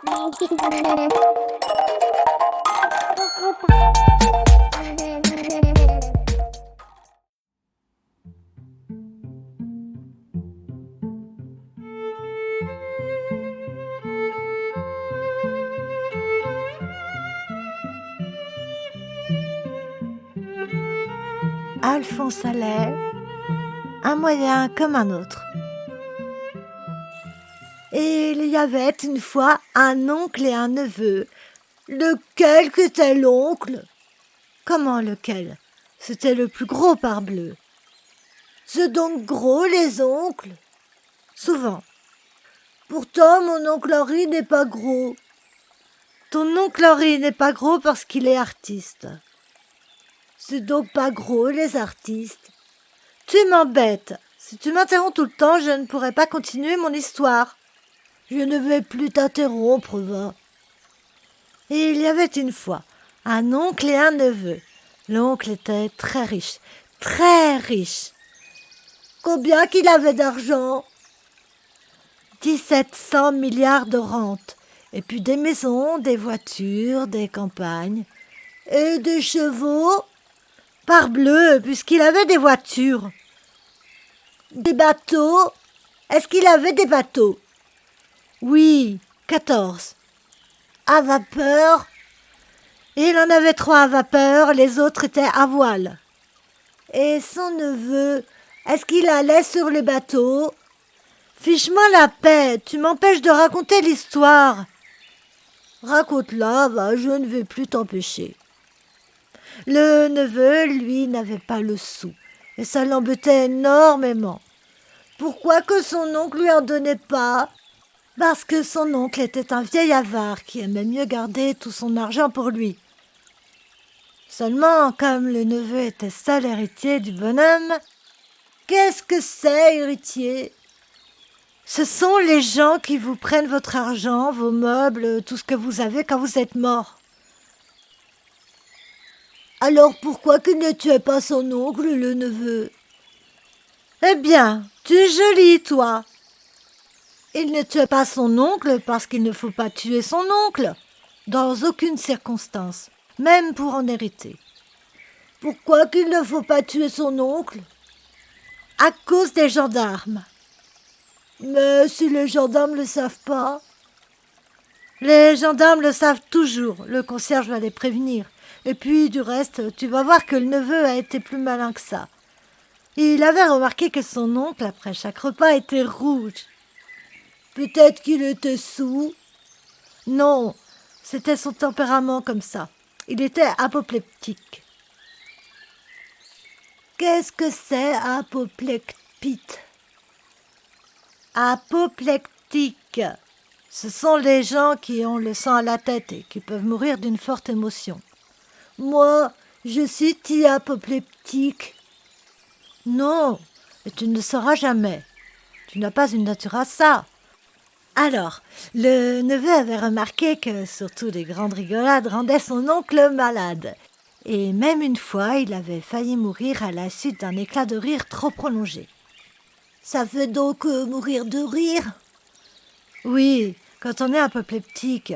Alphonse Allais, un moyen comme un autre. Et il y avait une fois un oncle et un neveu. Lequel était l'oncle? Comment lequel? C'était le plus gros parbleu. C'est donc gros les oncles? Souvent. Pourtant mon oncle Henri n'est pas gros. Ton oncle Henri n'est pas gros parce qu'il est artiste. C'est donc pas gros les artistes. Tu m'embêtes. Si tu m'interromps tout le temps, je ne pourrai pas continuer mon histoire. Je ne vais plus t'interrompre, va. Et il y avait une fois un oncle et un neveu. L'oncle était très riche, très riche. Combien qu'il avait d'argent? 1700 milliards de rentes. Et puis des maisons, des voitures, des campagnes. Et des chevaux? Parbleu, puisqu'il avait des voitures. Des bateaux? Est-ce qu'il avait des bateaux? Oui, 14. À vapeur? Il en avait 3 à vapeur, les autres étaient à voile. Et son neveu, est-ce qu'il allait sur les bateaux? Fiche-moi la paix, tu m'empêches de raconter l'histoire. Raconte-la, va, je ne vais plus t'empêcher. Le neveu, lui, n'avait pas le sou, et ça l'embêtait énormément. Pourquoi que son oncle lui en donnait pas? Parce que son oncle était un vieil avare qui aimait mieux garder tout son argent pour lui. Seulement, comme le neveu était seul héritier du bonhomme, qu'est-ce que c'est, héritier? Ce sont les gens qui vous prennent votre argent, vos meubles, tout ce que vous avez quand vous êtes mort. Alors pourquoi qu'il ne tuait pas son oncle, le neveu? Eh bien, tu es joli, toi. Il ne tuait pas son oncle parce qu'il ne faut pas tuer son oncle, dans aucune circonstance, même pour en hériter. Pourquoi qu'il ne faut pas tuer son oncle? À cause des gendarmes. Mais si les gendarmes ne le savent pas? Les gendarmes le savent toujours, le concierge va les prévenir. Et puis, du reste, tu vas voir que le neveu a été plus malin que ça. Il avait remarqué que son oncle, après chaque repas, était rouge. Peut-être qu'il était saoul. Non, c'était son tempérament comme ça. Il était apoplectique. Qu'est-ce que c'est apoplectique? Apoplectique. Ce sont les gens qui ont le sang à la tête et qui peuvent mourir d'une forte émotion. Moi, je suis apoplectique. Non, mais tu ne le sauras jamais. Tu n'as pas une nature à ça. Alors, le neveu avait remarqué que surtout les grandes rigolades rendaient son oncle malade. Et même une fois, il avait failli mourir à la suite d'un éclat de rire trop prolongé. Ça fait donc mourir de rire? Oui, quand on est apoplectique.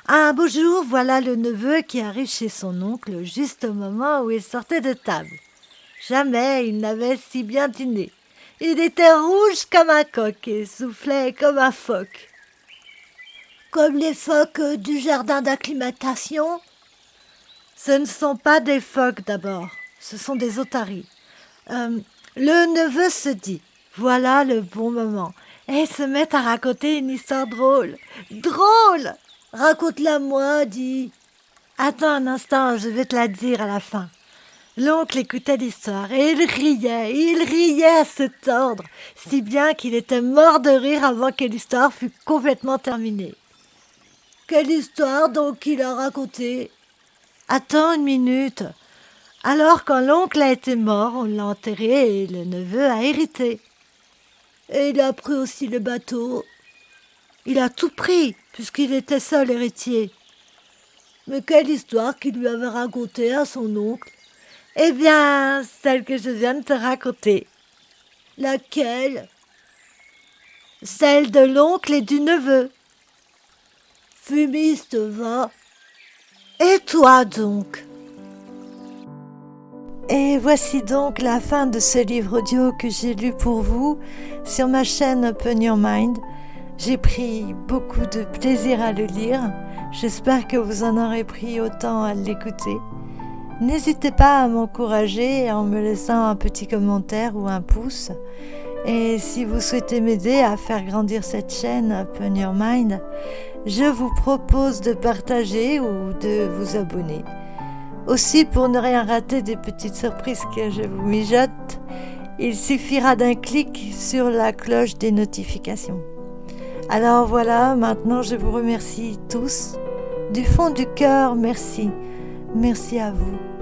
Un beau jour, voilà le neveu qui arrive chez son oncle juste au moment où il sortait de table. Jamais il n'avait si bien dîné. Il était rouge comme un coq et soufflait comme un phoque. Comme les phoques du jardin d'acclimatation? Ce ne sont pas des phoques d'abord, ce sont des otaries. Le neveu se dit, voilà le bon moment, et se met à raconter une histoire drôle. Drôle! Raconte-la moi, dis. Attends un instant, je vais te la dire à la fin. L'oncle écoutait l'histoire et il riait à se tordre, si bien qu'il était mort de rire avant que l'histoire fût complètement terminée. Quelle histoire donc il a racontée? Attends une minute. Alors quand l'oncle a été mort, on l'a enterré et le neveu a hérité. Et il a pris aussi le bateau. Il a tout pris, puisqu'il était seul héritier. Mais quelle histoire qu'il lui avait racontée à son oncle? Eh bien, celle que je viens de te raconter. Laquelle? Celle de l'oncle et du neveu. Fumiste, va. Et toi donc? Et voici donc la fin de ce livre audio que j'ai lu pour vous sur ma chaîne Open Your Mind. J'ai pris beaucoup de plaisir à le lire. J'espère que vous en aurez pris autant à l'écouter. N'hésitez pas à m'encourager en me laissant un petit commentaire ou un pouce. Et si vous souhaitez m'aider à faire grandir cette chaîne Open Your Mind, je vous propose de partager ou de vous abonner. Aussi, pour ne rien rater des petites surprises que je vous mijote, il suffira d'un clic sur la cloche des notifications. Alors voilà, maintenant je vous remercie tous. Du fond du cœur, merci. Merci à vous.